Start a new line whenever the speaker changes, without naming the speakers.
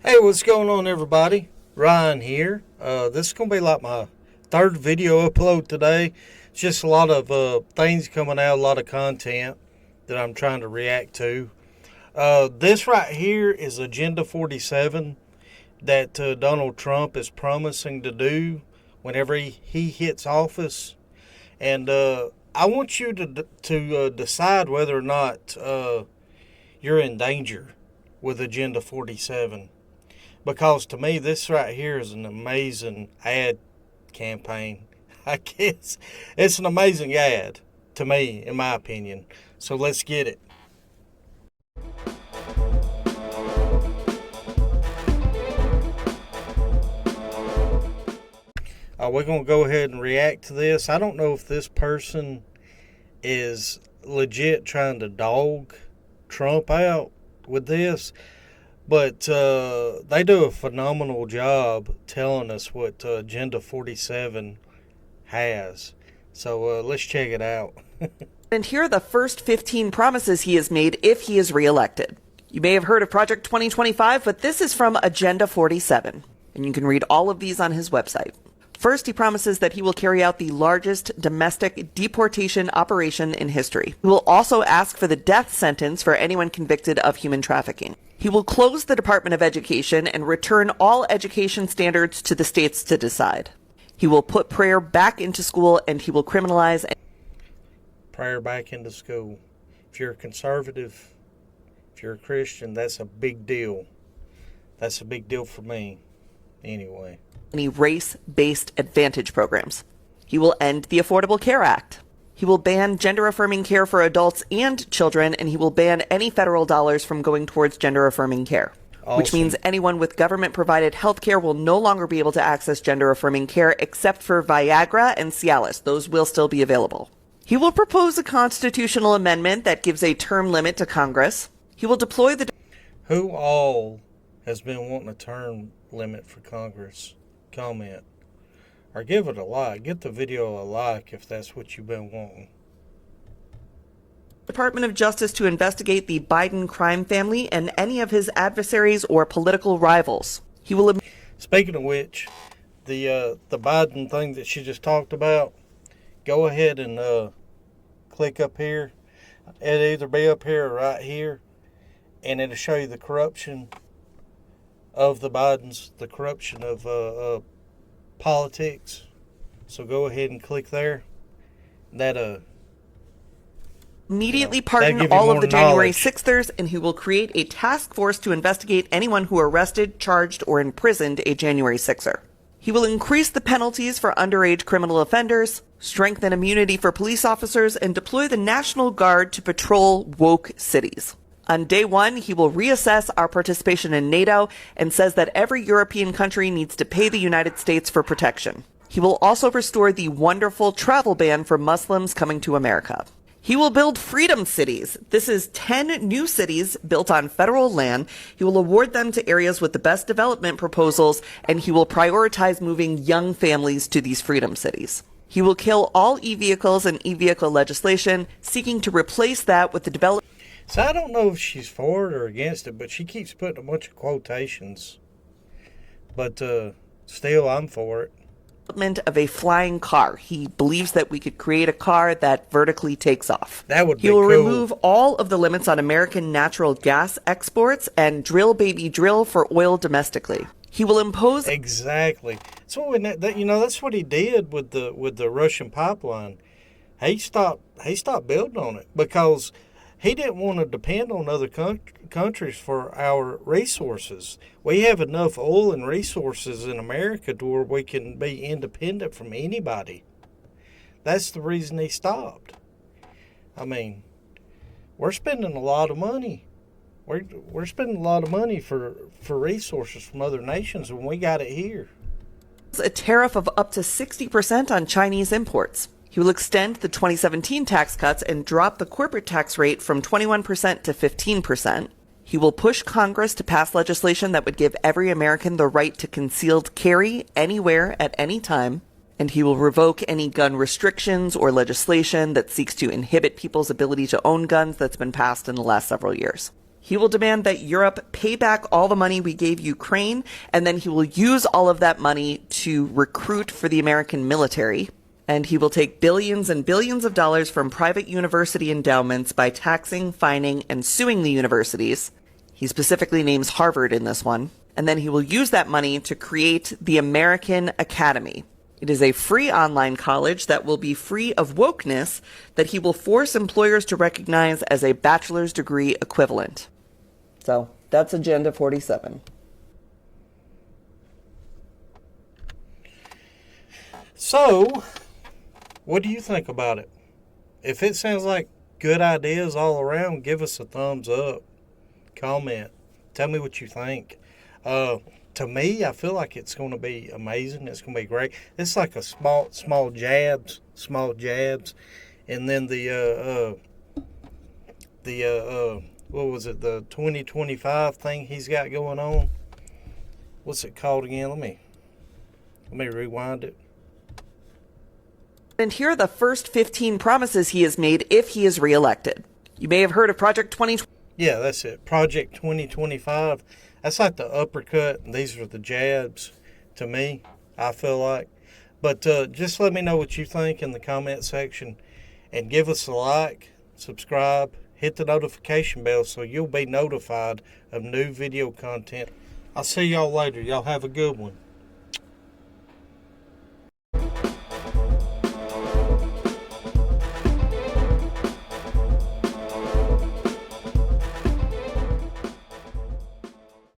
Hey, what's going on, everybody? Ryan here. This is going to be like my third video upload today. It's just a lot of things coming out, a lot of content that I'm trying to react to. This right here is Agenda 47 that Donald Trump is promising to do whenever he hits office. And I want you to decide whether or not you're in danger with Agenda 47. Because to me, this right here is an amazing ad campaign. I guess it's an amazing ad to me, in my opinion. So let's get it. We're going to go ahead and react to this. I don't know if this person is legit trying to dog Trump out with this. But they do a phenomenal job telling us what Agenda 47 has. So let's check it out.
And here are the first 15 promises he has made if he is reelected. You may have heard of Project 2025, but this is from Agenda 47. And you can read all of these on his website. First, he promises that he will carry out the largest domestic deportation operation in history. He will also ask for the death sentence for anyone convicted of human trafficking. He will close the Department of Education and return all education standards to the states to decide. He will put prayer back into school, and he will criminalize
prayer back into school. If you're a conservative, if you're a Christian, that's a big deal. That's a big deal for me, anyway.
Any race-based advantage programs. He will end the Affordable Care Act. He will ban gender-affirming care for adults and children, and he will ban any federal dollars from going towards gender-affirming care. Awesome. Which means anyone with government-provided health care will no longer be able to access gender-affirming care except for Viagra and Cialis. Those will still be available. He will propose a constitutional amendment that gives a term limit to Congress. He will deploy the...
Who all has been wanting a term limit for Congress? Comment or give it a like. Get the video a like if that's what you've been wanting.
Department of Justice to investigate the Biden crime family and any of his adversaries or political rivals. He will.
Speaking of which, the Biden thing that she just talked about, go ahead and click up here. It'll either be up here or right here, and it'll show you the corruption of the Bidens, the corruption of politics. So go ahead and click there. That
immediately pardon all of the January 6thers, and he will create a task force to investigate anyone who arrested, charged, or imprisoned a January 6er. He will increase the penalties for underage criminal offenders, strengthen immunity for police officers, and deploy the National Guard to patrol woke cities. On day one, he will reassess our participation in NATO and says that every European country needs to pay the United States for protection. He will also restore the wonderful travel ban for Muslims coming to America. He will build freedom cities. This is 10 new cities built on federal land. He will award them to areas with the best development proposals, and he will prioritize moving young families to these freedom cities. He will kill all e-vehicles and e-vehicle legislation, seeking to replace that with the development.
So I don't know if she's for it or against it, but she keeps putting a bunch of quotations. But still, I'm for it.
Of a flying car. He believes that we could create a car that vertically takes off.
That would be
cool. He will
cool.
remove all of the limits on American natural gas exports and drill baby drill for oil domestically. He will impose
exactly. So that's what he did with the Russian pipeline. He stopped building on it because he didn't want to depend on other countries for our resources. We have enough oil and resources in America to where we can be independent from anybody. That's the reason he stopped. I mean, we're spending a lot of money. We're spending a lot of money for resources from other nations when we got it here.
A tariff of up to 60% on Chinese imports. He will extend the 2017 tax cuts and drop the corporate tax rate from 21% to 15%. He will push Congress to pass legislation that would give every American the right to concealed carry anywhere at any time. And he will revoke any gun restrictions or legislation that seeks to inhibit people's ability to own guns that's been passed in the last several years. He will demand that Europe pay back all the money we gave Ukraine, and then he will use all of that money to recruit for the American military. And he will take billions and billions of dollars from private university endowments by taxing, fining, and suing the universities. He specifically names Harvard in this one. And then he will use that money to create the American Academy. It is a free online college that will be free of wokeness that he will force employers to recognize as a bachelor's degree equivalent. So that's Agenda 47.
So, what do you think about it? If it sounds like good ideas all around, give us a thumbs up. Comment. Tell me what you think. To me, I feel like it's going to be amazing. It's going to be great. It's like a small jabs, and then the what was it? The 2025 thing he's got going on. What's it called again? Let me rewind it.
And here are the first 15 promises he has made if he is reelected. You may have heard of Project 2020.
Yeah, that's it. Project 2025. That's like the uppercut, and these are the jabs to me, I feel like. But just let me know what you think in the comment section, and give us a like, subscribe, hit the notification bell so you'll be notified of new video content. I'll see y'all later. Y'all have a good one.